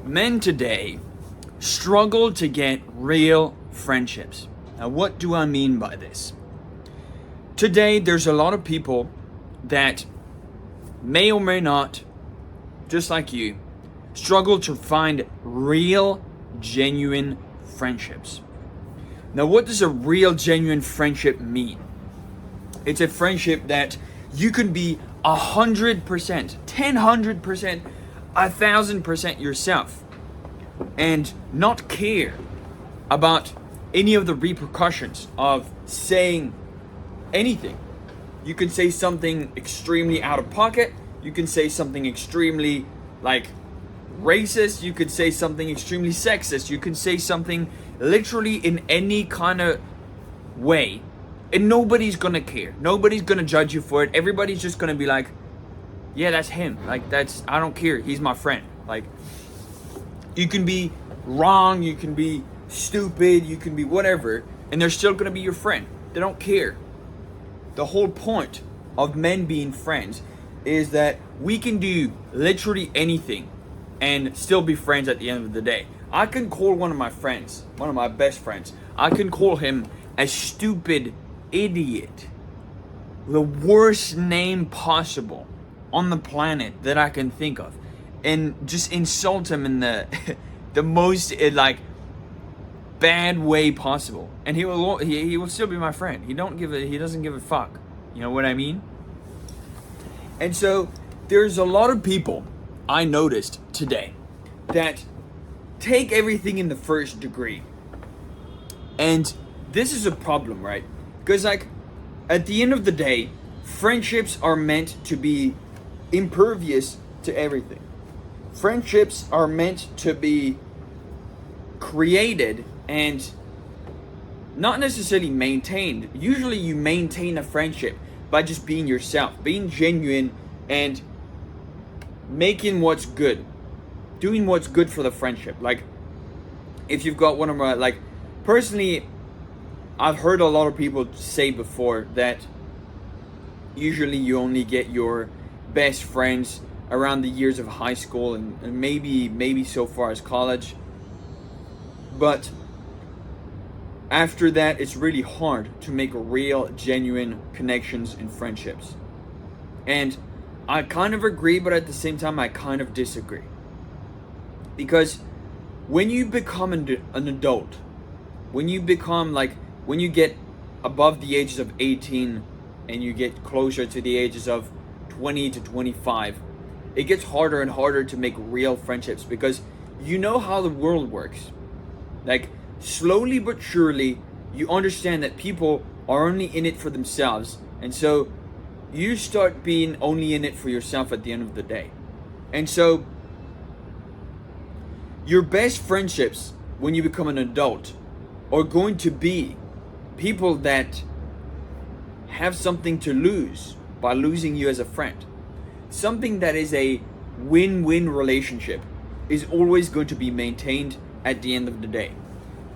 Men today struggle to get real friendships. Now, what do I mean by this? Today, there's a lot of people that may or may not, just like you, struggle to find real, genuine friendships. Now, what does a real, genuine friendship mean? It's a friendship that you can be 100%, 1,000%, 1,000% yourself and not care about any of the repercussions of saying anything. You can say something extremely out of pocket. You can say something extremely racist. You could say something extremely sexist. You can say something literally in any kind of way, and nobody's gonna care. Nobody's gonna judge you for it. Everybody's just gonna be like, yeah, that's him. I don't care. He's my friend. You can be wrong, you can be stupid, you can be whatever, and they're still gonna be your friend. They don't care. The whole point of men being friends is that we can do literally anything and still be friends at the end of the day. I can call one of my friends, one of my best friends, I can call him a stupid idiot. The worst name possible on the planet that I can think of. And just insult him in the the most bad way possible. And he will still be my friend. He doesn't give a fuck. You know what I mean? And so there's a lot of people I noticed today that take everything in the first degree. And this is a problem, right? Because at the end of the day, friendships are meant to be impervious to everything. Friendships are meant to be created and not necessarily maintained. Usually you maintain a friendship by just being yourself, being genuine, and making what's good, doing what's good for the friendship. If you've got one of my, personally, I've heard a lot of people say before that usually you only get your best friends around the years of high school and maybe so far as college. But after that, it's really hard to make real, genuine connections and friendships. And I kind of agree, but at the same time, I kind of disagree. Because when you become an adult, when you become when you get above the ages of 18 and you get closer to the ages of 20 to 25, it gets harder and harder to make real friendships because you know how the world works. Slowly but surely, you understand that people are only in it for themselves. And so you start being only in it for yourself at the end of the day. And so your best friendships when you become an adult are going to be people that have something to lose by losing you as a friend. Something that is a win-win relationship is always going to be maintained at the end of the day.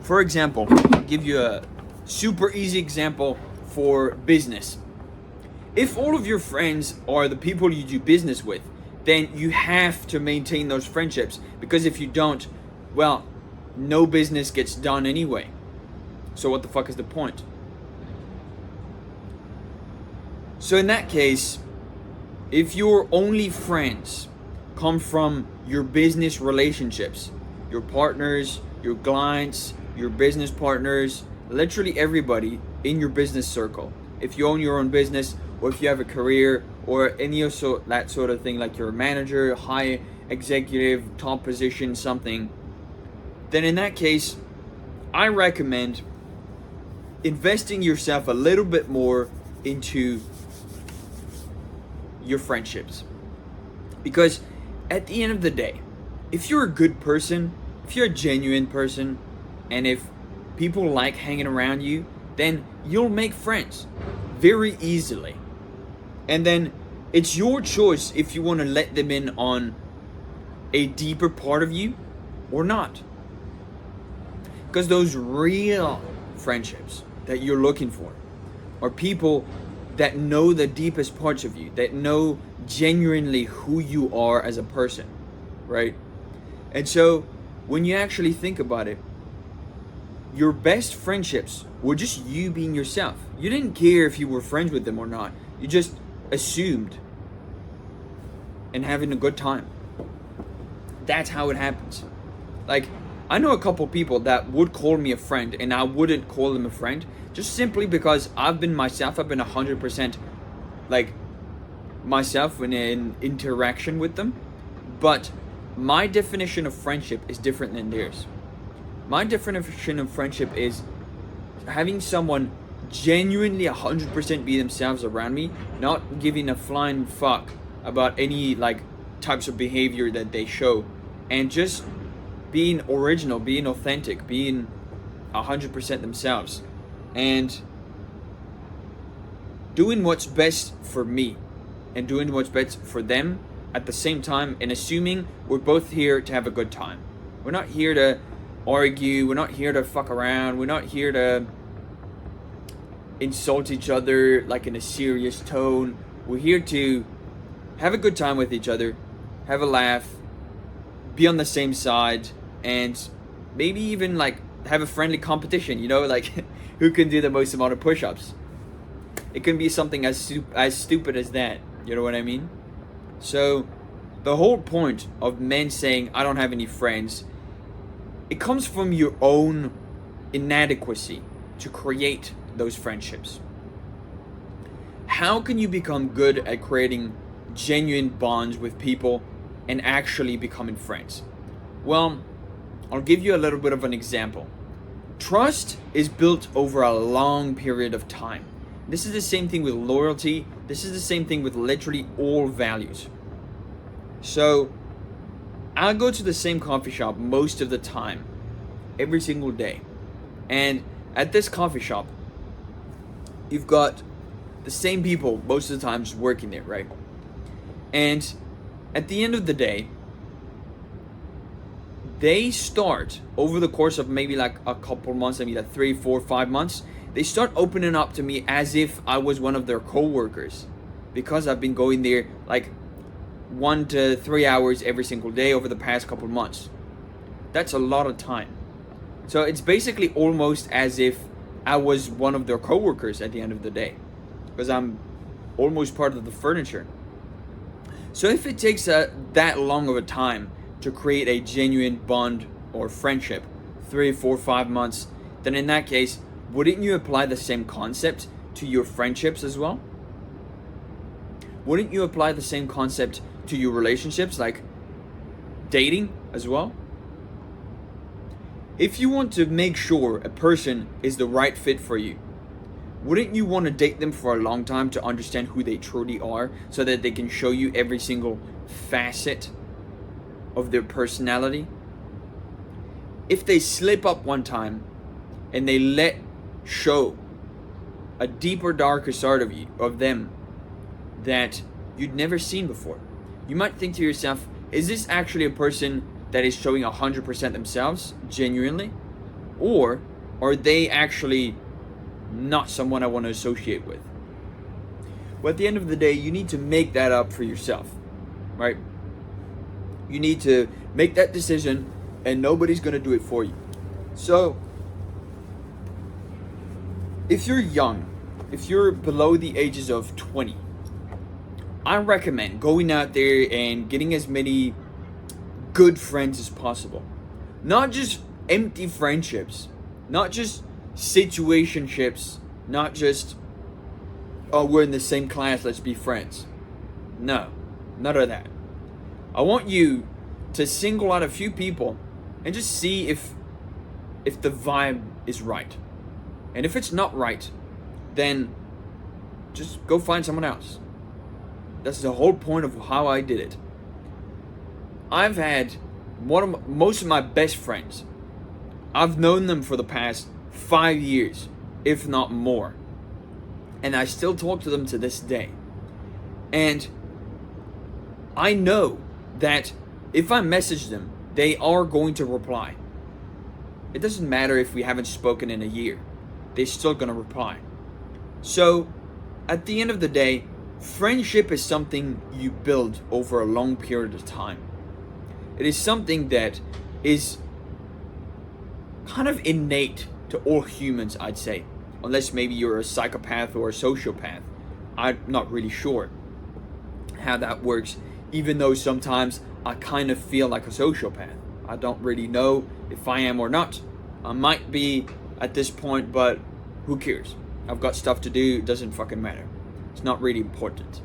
For example, I'll give you a super easy example for business. If all of your friends are the people you do business with, then you have to maintain those friendships, because if you don't, well, no business gets done anyway. So what the fuck is the point? So in that case, if your only friends come from your business relationships, your partners, your clients, your business partners, literally everybody in your business circle, if you own your own business or if you have a career or any of that sort of thing, like you're a manager, high executive, top position, something, then in that case, I recommend investing yourself a little bit more into your friendships. Because at the end of the day, if you're a good person, if you're a genuine person, and if people like hanging around you, then you'll make friends very easily. And then it's your choice if you want to let them in on a deeper part of you or not. Because those real friendships that you're looking for are people that know the deepest parts of you, that know genuinely who you are as a person, right? And so when you actually think about it, your best friendships were just you being yourself. You didn't care if you were friends with them or not. You just assumed and having a good time. That's how it happens. Like, I know a couple people that would call me a friend and I wouldn't call them a friend, just simply because I've been myself. I've been 100% like myself when in interaction with them. But my definition of friendship is different than theirs. My definition of friendship is having someone genuinely 100% be themselves around me, not giving a flying fuck about any like types of behavior that they show, and just being original, being authentic, being 100% themselves, and doing what's best for me and doing what's best for them at the same time, and assuming we're both here to have a good time. We're not here to argue, we're not here to fuck around, we're not here to insult each other like in a serious tone. We're here to have a good time with each other, have a laugh, be on the same side, and maybe even like have a friendly competition, like who can do the most amount of push-ups. It can be something as stupid as that, you know what I mean? So the whole point of men saying I don't have any friends, it comes from your own inadequacy to create those friendships. How can you become good at creating genuine bonds with people and actually becoming friends? Well, I'll give you a little bit of an example. Trust is built over a long period of time. This is the same thing with loyalty. This is the same thing with literally all values. So I'll go to the same coffee shop most of the time, every single day. And at this coffee shop, you've got the same people most of the time just working there, right? And at the end of the day, they start over the course of maybe like a couple months, maybe like 3, 4, 5 months, they start opening up to me as if I was one of their co-workers, because I've been going there like 1 to 3 hours every single day over the past couple months. That's a lot of time. So it's basically almost as if I was one of their co-workers at the end of the day, because I'm almost part of the furniture. So if it takes that long of a time to create a genuine bond or friendship, 3, 4, 5 months, then in that case, wouldn't you apply the same concept to your friendships as well? Wouldn't you apply the same concept to your relationships, like dating as well? If you want to make sure a person is the right fit for you, wouldn't you want to date them for a long time to understand who they truly are, so that they can show you every single facet of their personality? If they slip up one time and they let show a deeper, darker side of them that you'd never seen before, you might think to yourself, is this actually a person that is showing 100% themselves genuinely, or are they actually not someone I want to associate with? Well, at the end of the day, you need to make that up for yourself, right? You need to make that decision, and nobody's going to do it for you. So if you're young, if you're below the ages of 20, I recommend going out there and getting as many good friends as possible. Not just empty friendships, not just situationships, not just, oh, we're in the same class, let's be friends. No, none of that. I want you to single out a few people and just see if the vibe is right. And if it's not right, then just go find someone else. That's the whole point of how I did it. I've had most of my best friends, I've known them for the past 5 years, if not more. And I still talk to them to this day. And I know that if I message them, they are going to reply. It doesn't matter if we haven't spoken in a year. They're still going to reply. So at the end of the day, friendship is something you build over a long period of time. It is something that is kind of innate to all humans, I'd say. Unless maybe you're a psychopath or a sociopath. I'm not really sure how that works, even though sometimes I kind of feel like a sociopath. I don't really know if I am or not. I might be at this point, but who cares? I've got stuff to do, it doesn't fucking matter. It's not really important.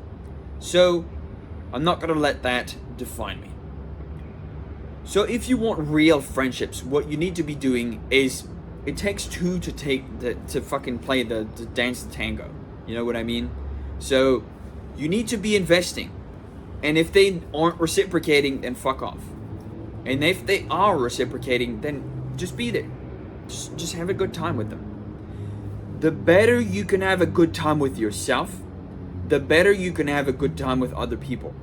So, I'm not gonna let that define me. So if you want real friendships, what you need to be doing is, it takes two to fucking play the dance the tango. You know what I mean? So you need to be investing. And if they aren't reciprocating, then fuck off. And if they are reciprocating, then just be there. Just have a good time with them. The better you can have a good time with yourself, the better you can have a good time with other people.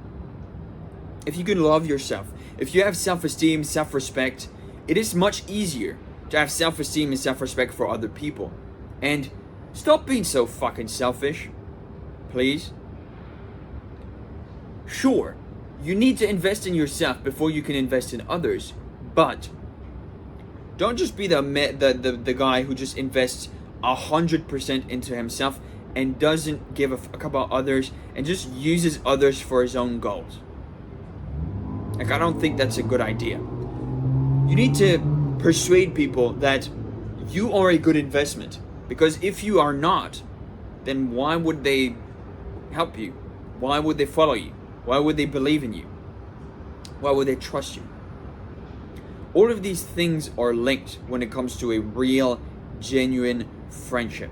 If you can love yourself, if you have self-esteem, self-respect, it is much easier to have self-esteem and self-respect for other people. And stop being so fucking selfish, please. Sure, you need to invest in yourself before you can invest in others, but don't just be the guy who just invests 100% into himself and doesn't give a fuck about others and just uses others for his own goals. Like, I don't think that's a good idea. You need to persuade people that you are a good investment, because if you are not, then why would they help you? Why would they follow you? Why would they believe in you? Why would they trust you? All of these things are linked when it comes to a real, genuine friendship.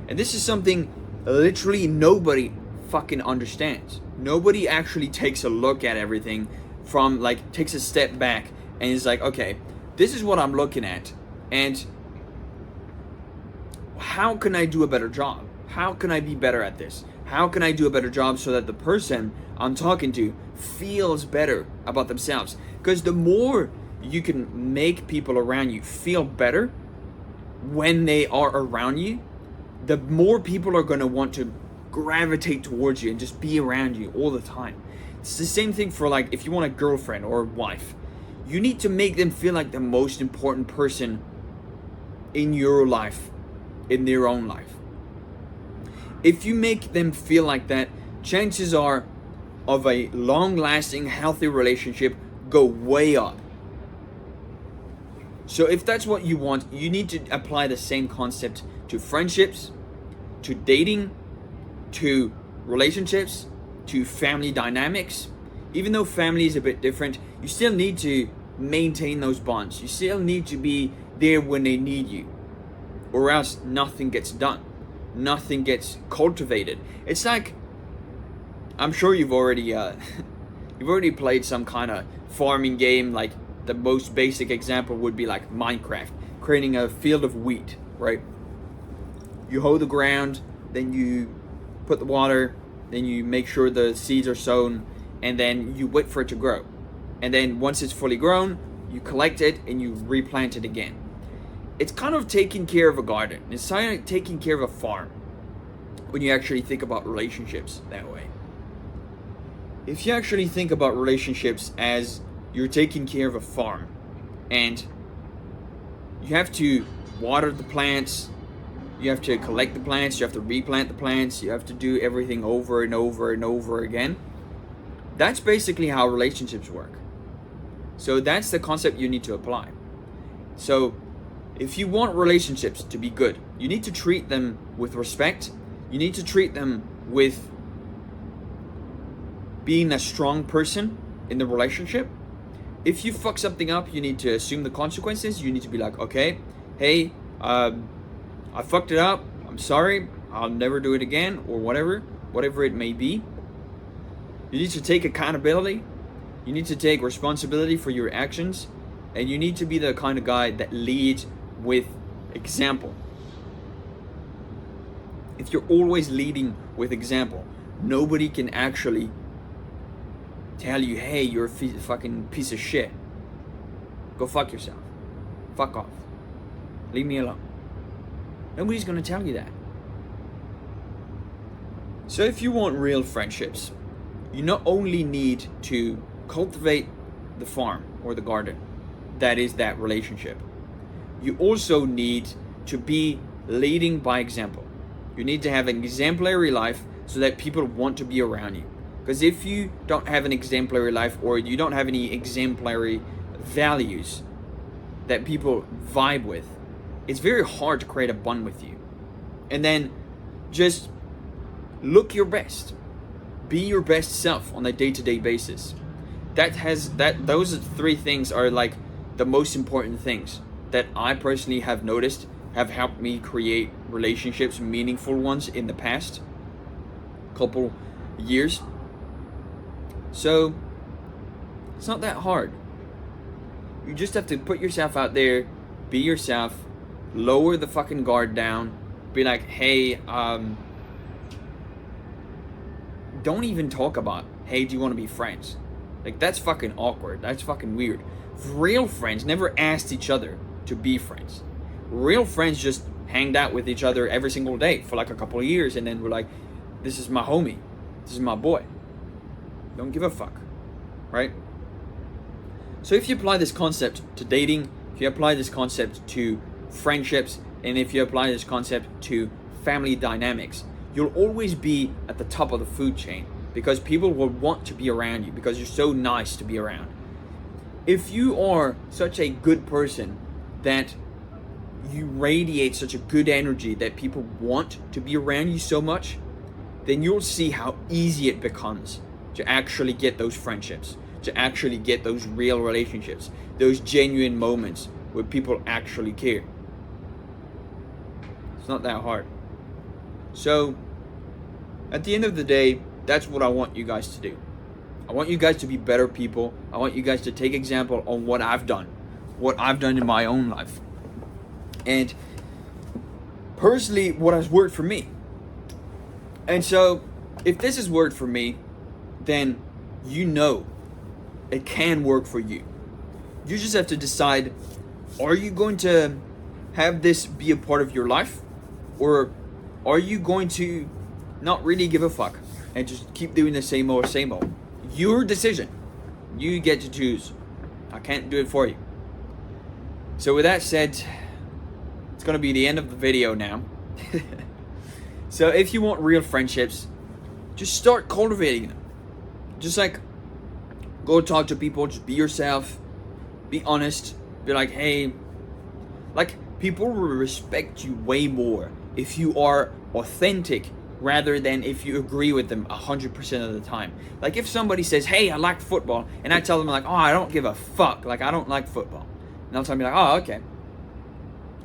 And this is something literally nobody fucking understands. Nobody actually takes a look at everything from, like, takes a step back and is like, okay, this is what I'm looking at, and how can I do a better job? How can I be better at this? How can I do a better job so that the person I'm talking to feels better about themselves? Because the more you can make people around you feel better when they are around you, the more people are going to want to gravitate towards you and just be around you all the time. It's the same thing for, like, if you want a girlfriend or a wife. You need to make them feel like the most important person in your life, in their own life. If you make them feel like that, chances are of a long-lasting, healthy relationship go way up. So if that's what you want, you need to apply the same concept to friendships, to dating, to relationships, to family dynamics. Even though family is a bit different, you still need to maintain those bonds. You still need to be there when they need you, or else nothing gets done. Nothing gets cultivated. It's like, I'm sure you've already you've already played some kind of farming game. Like, the most basic example would be like Minecraft, creating a field of wheat, right? You hoe the ground, then you put the water, then you make sure the seeds are sown, and then you wait for it to grow. And then once it's fully grown, you collect it and you replant it again. It's kind of taking care of a garden. It's kind of taking care of a farm when you actually think about relationships that way. If you actually think about relationships as you're taking care of a farm, and you have to water the plants, you have to collect the plants, you have to replant the plants, you have to do everything over and over and over again. That's basically how relationships work. So that's the concept you need to apply. So if you want relationships to be good, you need to treat them with respect. You need to treat them with being a strong person in the relationship. If you fuck something up, you need to assume the consequences. You need to be like, okay, hey, I fucked it up. I'm sorry. I'll never do it again, or whatever it may be. You need to take accountability. You need to take responsibility for your actions, and you need to be the kind of guy that leads with example. If you're always leading with example, nobody can actually tell you, hey, you're a fucking piece of shit. Go fuck yourself. Fuck off. Leave me alone. Nobody's gonna tell you that. So if you want real friendships, you not only need to cultivate the farm or the garden. That is that relationship. You also need to be leading by example. You need to have an exemplary life so that people want to be around you. Because if you don't have an exemplary life, or you don't have any exemplary values that people vibe with, it's very hard to create a bond with you. And then just look your best. Be your best self on a day-to-day basis. Those three things are like the most important things that I personally have noticed have helped me create relationships, meaningful ones, in the past couple years. So it's not that hard. You just have to put yourself out there, be yourself, lower the fucking guard down, be like, hey, don't even talk about, hey, do you want to be friends? Like, that's fucking awkward. That's fucking weird. Real friends never asked each other to be friends. Real friends just hanged out with each other every single day for like a couple of years, and then we're like, this is my homie. This is my boy. Don't give a fuck, right? So if you apply this concept to dating, if you apply this concept to friendships, and if you apply this concept to family dynamics, you'll always be at the top of the food chain, because people will want to be around you because you're so nice to be around. If you are such a good person that you radiate such a good energy that people want to be around you so much, then you'll see how easy it becomes to actually get those friendships, to actually get those real relationships, those genuine moments where people actually care. It's not that hard. So, at the end of the day, that's what I want you guys to do. I want you guys to be better people. I want you guys to take example on what I've done in my own life. And personally, what has worked for me. And so, if this has worked for me, then you know it can work for you. You just have to decide, are you going to have this be a part of your life? Or are you going to not really give a fuck and just keep doing the same old, same old? Your decision. You get to choose. I can't do it for you. So with that said, it's going to be the end of the video now. So if you want real friendships, just start cultivating them. Just like, go talk to people, just be yourself, be honest, be like, hey, like, people will respect you way more if you are authentic rather than if you agree with them 100% of the time. Like, if somebody says, hey, I like football, and I tell them like, oh, I don't give a fuck, like, I don't like football, and they'll tell me like, oh, okay,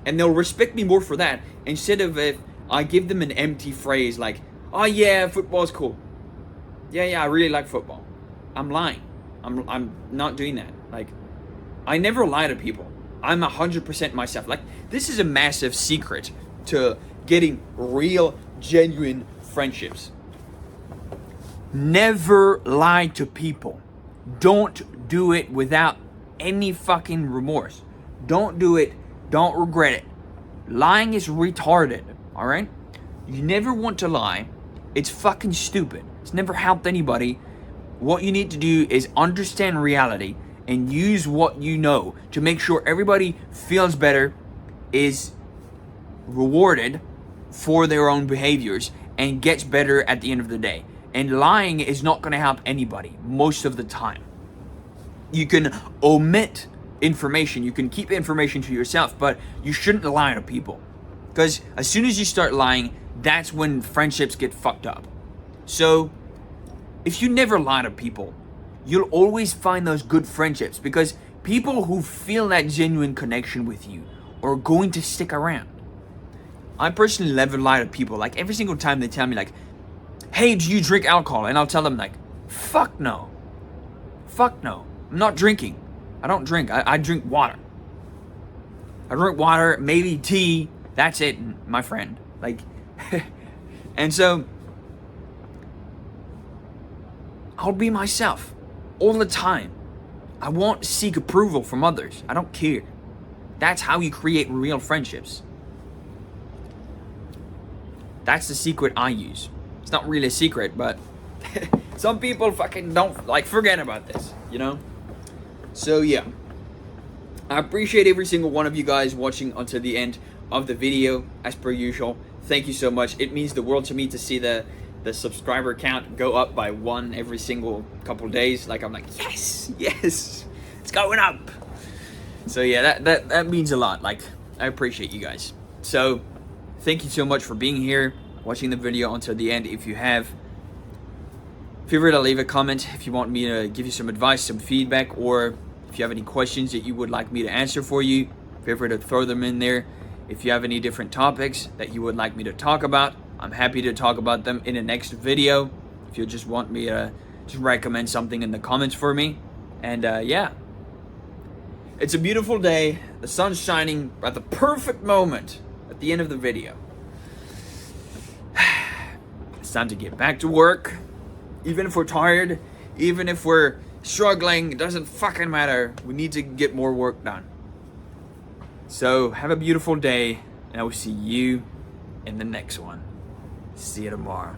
and they'll respect me more for that, instead of if I give them an empty phrase like, oh yeah, football's cool, yeah, I really like football. I'm lying. I'm not doing that. Like, I never lie to people. I'm 100% myself. Like, this is a massive secret to getting real, genuine friendships. Never lie to people. Don't do it without any fucking remorse. Don't do it. Don't regret it. Lying is retarded, alright? You never want to lie. It's fucking stupid. It's never helped anybody. What you need to do is understand reality and use what you know to make sure everybody feels better, is rewarded for their own behaviors, and gets better at the end of the day. And lying is not going to help anybody most of the time. You can omit information, you can keep information to yourself, but you shouldn't lie to people. Because as soon as you start lying, that's when friendships get fucked up. So, if you never lie to people, you'll always find those good friendships, because people who feel that genuine connection with you are going to stick around. I personally never lie to people. Like, every single time they tell me like, hey, do you drink alcohol? And I'll tell them like, fuck no. Fuck no. I'm not drinking. I don't drink. I drink water. I drink water, maybe tea. That's it, my friend. Like, and so I'll be myself all the time. I won't seek approval from others. I don't care. That's how you create real friendships. That's the secret I use. It's not really a secret, but some people fucking don't, like, forget about this, you know? So yeah, I appreciate every single one of you guys watching until the end of the video, as per usual. Thank you so much. It means the world to me to see the subscriber count go up by 1 every single couple days. Like I'm like, yes, it's going up. So yeah, that means a lot. Like, I appreciate you guys. So thank you so much for being here, watching the video until the end. If you have, feel free to leave a comment if you want me to give you some advice, some feedback, or if you have any questions that you would like me to answer for you, feel free to throw them in there. If you have any different topics that you would like me to talk about, I'm happy to talk about them in the next video. If you just want me to just recommend something in the comments for me. And yeah, it's a beautiful day. The sun's shining at the perfect moment at the end of the video. It's time to get back to work. Even if we're tired, even if we're struggling, it doesn't fucking matter. We need to get more work done. So have a beautiful day, and I will see you in the next one. See you tomorrow.